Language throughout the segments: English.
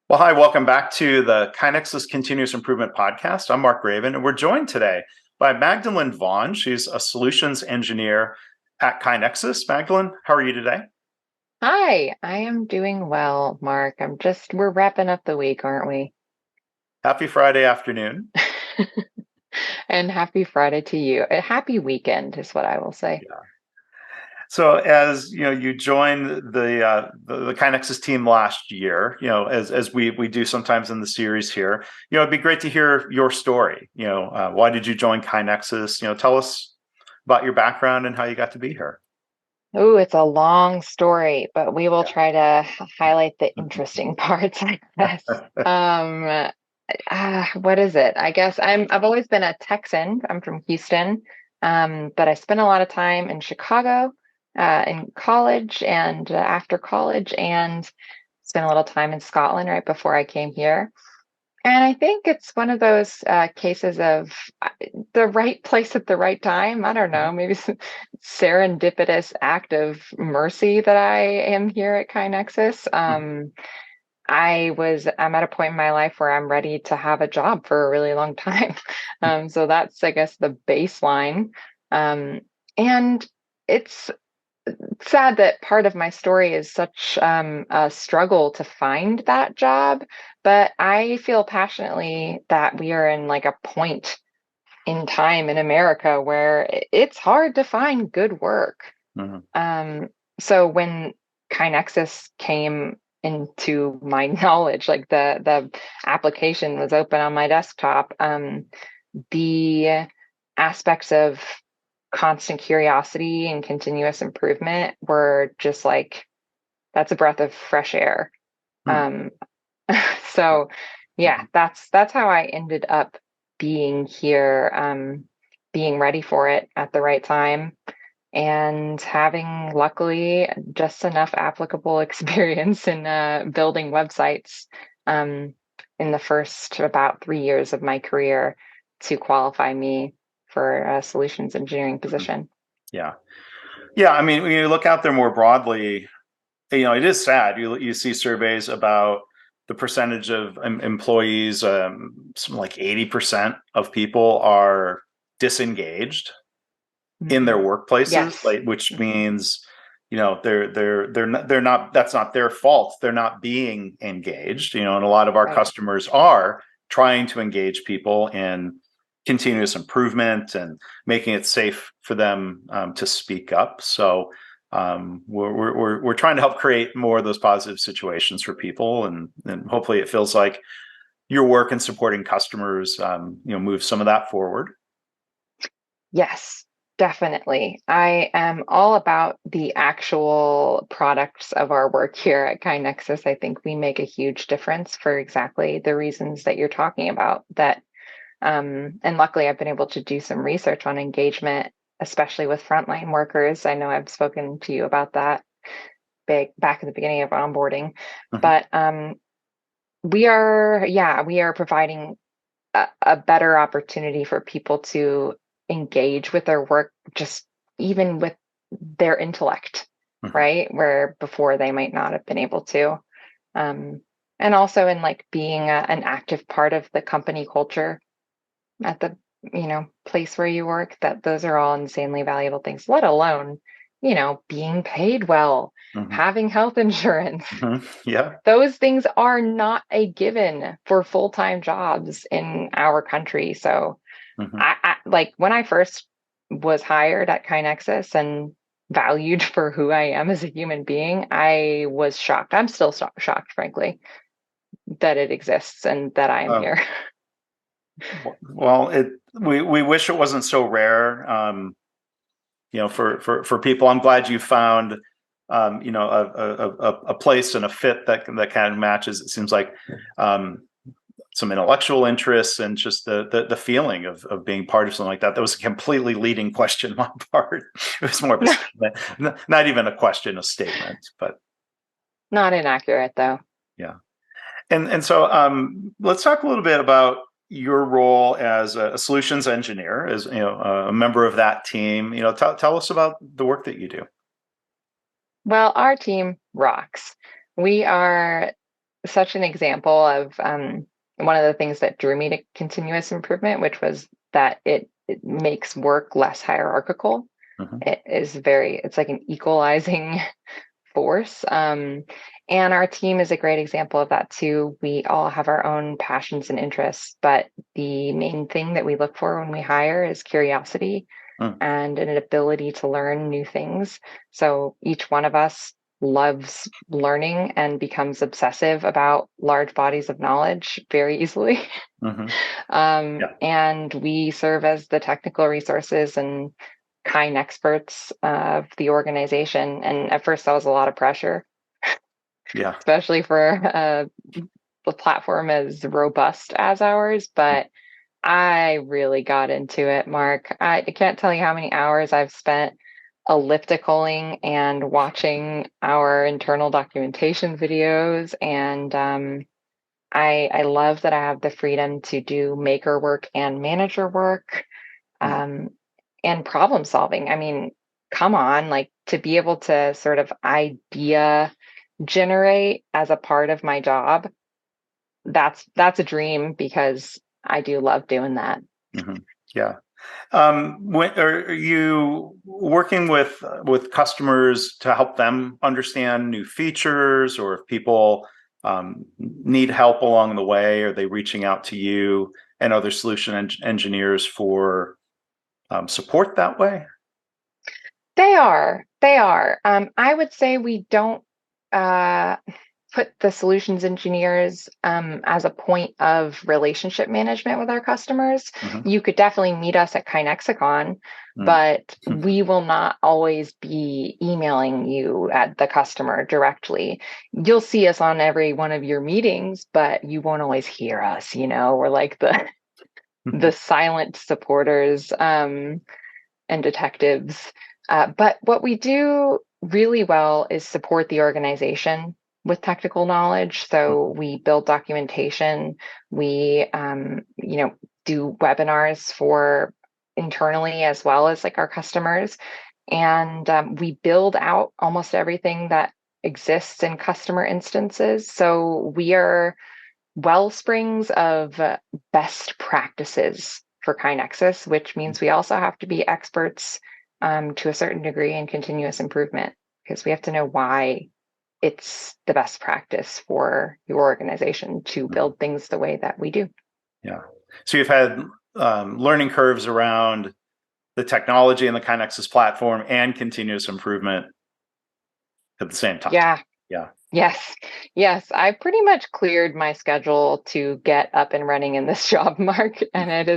Well, hi, welcome back to the KaiNexus Continuous Improvement Podcast. I'm Mark Raven, and we're joined today by Magdalen Vaughn. She's a solutions engineer at KaiNexus. Magdalen, how are you today? Hi, I am doing well, Mark. We're wrapping up the week, aren't we? Happy Friday afternoon. And happy Friday to you. A happy weekend is what I will say. Yeah. So, as you know, you joined the KaiNexus team last year. As we do sometimes in the series here. It'd be great to hear your story. Why did you join KaiNexus? Tell us about your background and how you got to be here. Oh, it's a long story, but we will Yeah. try to highlight the interesting parts, I guess. What is it? I guess I've always been a Texan. I'm from Houston, but I spent a lot of time in Chicago, in college and after college, and spent a little time in Scotland right before I came here. And I think it's one of those cases of the right place at the right time. I don't know, maybe some serendipitous act of mercy that I am here at KaiNexus. I'm at a point in my life where I'm ready to have a job for a really long time. So that's, I guess, the baseline. And it's sad that part of my story is such a struggle to find that job, but I feel passionately that we are in like a point in time in America where it's hard to find good work. Mhm. So when KaiNexus came into my knowledge, like the application was open on my desktop, the aspects of constant curiosity and continuous improvement were just like that's a breath of fresh air. Mhm. Um, so yeah, that's how I ended up being here, being ready for it at the right time and having luckily just enough applicable experience in building websites um, in the first about 3 years of my career to qualify me for a solutions engineering Mhm. position. Yeah. Yeah. I mean, when you look out there more broadly, it is sad. You see surveys about the percentage of employees, something like 80% of people are disengaged in their Mhm. workplaces, Yes. like which Mhm. means, they're not that's not their fault. They're not being engaged, and a lot of our Right. customers are trying to engage people in continuous improvement and making it safe for them to speak up. So we're trying to help create more of those positive situations for people, and hopefully it feels like your work in supporting customers, move some of that forward. Yes, definitely. I am all about the actual products of our work here at KaiNexus. I think we make a huge difference for exactly the reasons that you're talking about. And luckily, I've been able to do some research on engagement, especially with frontline workers. I know I've spoken to you about that big back at the beginning of onboarding, Mhm. but we are providing a better opportunity for people to engage with their work, just even with their intellect, Mhm. right? Where before they might not have been able to. Um, and also in like being an active part of the company culture at the place where you work, that those are all insanely valuable things, let alone being paid well, Mhm. having health insurance. Mhm. Yeah. Those things are not a given for full-time jobs in our country. So Mhm. I like when I first was hired at KaiNexus and valued for who I am as a human being, I was shocked. I'm still shocked, frankly, that it exists and that I am Uh, here. well, we wish it wasn't so rare. For people, I'm glad you found, a place and a fit that kind of matches. It seems like um, some intellectual interests and just the feeling of being part of something like that. That was a completely leading question on my part. It was more of a statement, not even a question, a statement. But Not inaccurate, though. yeah. And so let's talk a little bit about your role as a solutions engineer, as a member of that team. Tell us about the work that you do. Well, our team rocks. We are. such an example of one of the things that drew me to continuous improvement, which was that it makes work less hierarchical. Mhm. It's like an equalizing force. And our team is a great example of that too. We all have our own passions and interests, but the main thing that we look for when we hire is curiosity Mm. and an ability to learn new things. So each one of us loves learning and becomes obsessive about large bodies of knowledge very easily. Mhm. Yeah. And we serve as the technical resources and kind experts of the organization. And at first, that was a lot of pressure, Yeah. especially for the platform as robust as ours. But I really got into it, Mark. I can't tell you how many hours I've spent ellipticaling and watching our internal documentation videos. And I love that I have the freedom to do maker work and manager work, Mm. um, and problem solving. I mean, come on, like to be able to sort of idea generate as a part of my job, that's a dream because I do love doing that. Mhm. Yeah. When are you working with customers to help them understand new features, or if people need help along the way, are they reaching out to you and other solution engineers for support that way? They are. They are. I would say we don't uh, put the solutions engineers as a point of relationship management with our customers. Hmm. You could definitely meet us at KaiNexicon, Mm. but we will not always be emailing you at the customer directly. You'll see us on every one of your meetings, but you won't always hear us. We're like the silent supporters. And detectives. But what we do really well is support the organization with technical knowledge. So we build documentation. We, do webinars for internally as well as like our customers, and we build out almost everything that exists in customer instances. So we are wellsprings of best practices for KaiNexus, which means we also have to be experts to a certain degree in continuous improvement because we have to know why it's the best practice for your organization to build things the way that we do. Yeah. So you've had learning curves around the technology and the KaiNexus platform and continuous improvement at the same time. Yeah. Yeah. Yes. Yes. I pretty much cleared my schedule to get up and running in this job, Mark. And it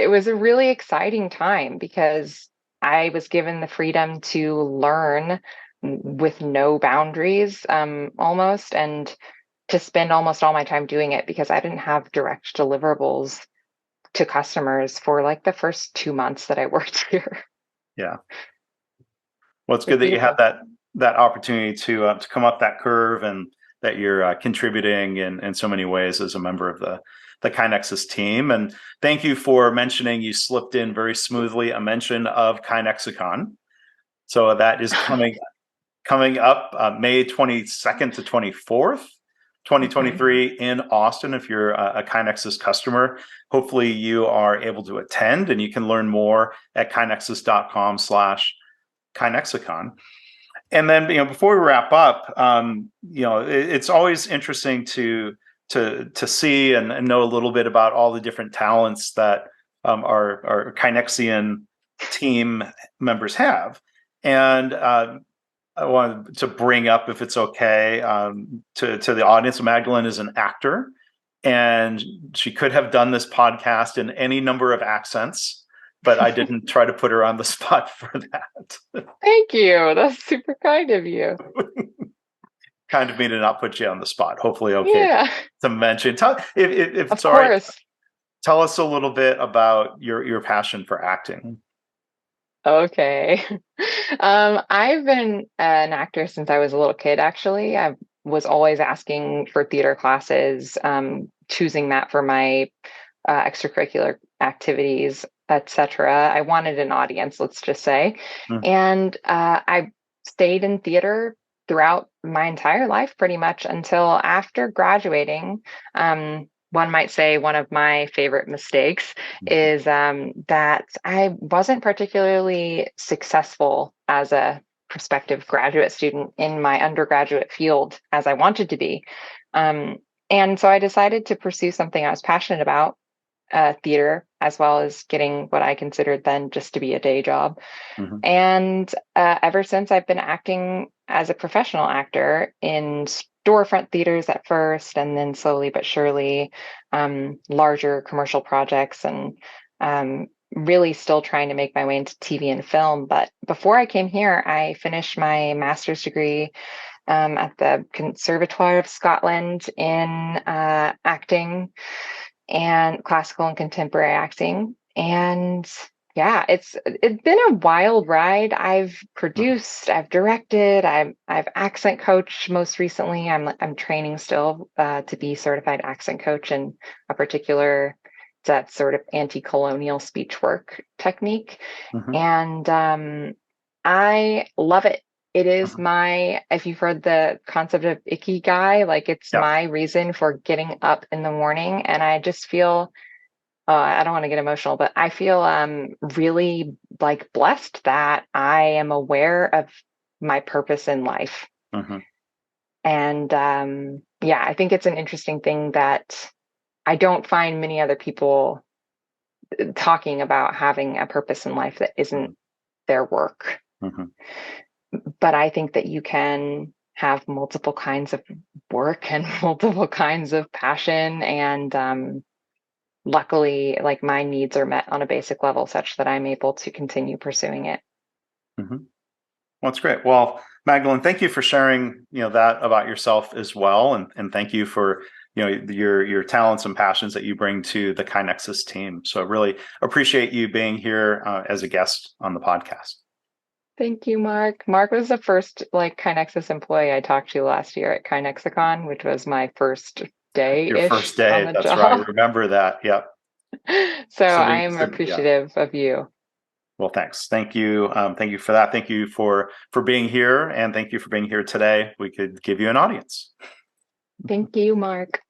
was a really exciting time because I was given the freedom to learn with no boundaries, almost, and to spend almost all my time doing it because I didn't have direct deliverables to customers for like the first 2 months that I worked here. Yeah. Well, it's It was good that you have beautiful. that opportunity to come up that curve, and that you're contributing in so many ways as a member of the KaiNexus team. And thank you for mentioning, you slipped in very smoothly a mention of KaiNexicon. So that is coming up May 22nd to 24th. Mhm. 2023 in Austin. If you're a KaiNexus customer, hopefully you are able to attend, and you can learn more at kainexus.com/KaiNexicon. And then, before we wrap up, it's always interesting to see and know a little bit about all the different talents that our Kainexian team members have. And I wanted to bring up, if it's okay, to the audience, Magdalen is an actor, and she could have done this podcast in any number of accents, but I didn't try to put her on the spot for that. Thank you. That's super kind of you. Kind of me to not put you on the spot. Hopefully, okay Yeah, to mention. If of it's all right, course. tell us a little bit about your passion for acting. Okay. I've been an actor since I was a little kid, actually. I was always asking for theater classes, choosing that for my extracurricular activities, etc. I wanted an audience, let's just say. Mm. And I stayed in theater throughout my entire life, pretty much until after graduating. One might say one of my favorite mistakes is that I wasn't particularly successful as a prospective graduate student in my undergraduate field as I wanted to be. And so I decided to pursue something I was passionate about, theater, as well as getting what I considered then just to be a day job. Hmm. And ever since, I've been acting as a professional actor in storefront theaters at first, and then slowly but surely, larger commercial projects, and really still trying to make my way into TV and film. But before I came here, I finished my master's degree at the Conservatoire of Scotland in acting and classical and contemporary acting. And yeah, it's been a wild ride. I've produced, I've directed, I've accent coached most recently. I'm training still to be certified accent coach in a particular that sort of anti-colonial speech work technique. Hmm. And I love it. It is Hmm. my, if you've heard the concept of ikigai, like it's Yeah. my reason for getting up in the morning. And I just feel, I don't want to get emotional, but I feel really like blessed that I am aware of my purpose in life. Hmm. And yeah, I think it's an interesting thing that I don't find many other people talking about having a purpose in life that isn't their work. Hmm. But I think that you can have multiple kinds of work and multiple kinds of passion. And luckily, like my needs are met on a basic level such that I'm able to continue pursuing it. Hmm. Well, that's great. Well, Magdalen, thank you for sharing, that about yourself as well, and thank you for your talents and passions that you bring to the KaiNexus team. So I really appreciate you being here as a guest on the podcast. Thank you, Mark. Mark was the first like KaiNexus employee I talked to last year at KaiNexicon, which was my first Your day-ish first on day, the that's right. job. Remember that. Yep. So So I we, am so yeah. appreciative of you. Well, thanks. Thank you. Thank you for that. Thank you for being here, and thank you for being here today. We could give you an audience. Thank you, Mark.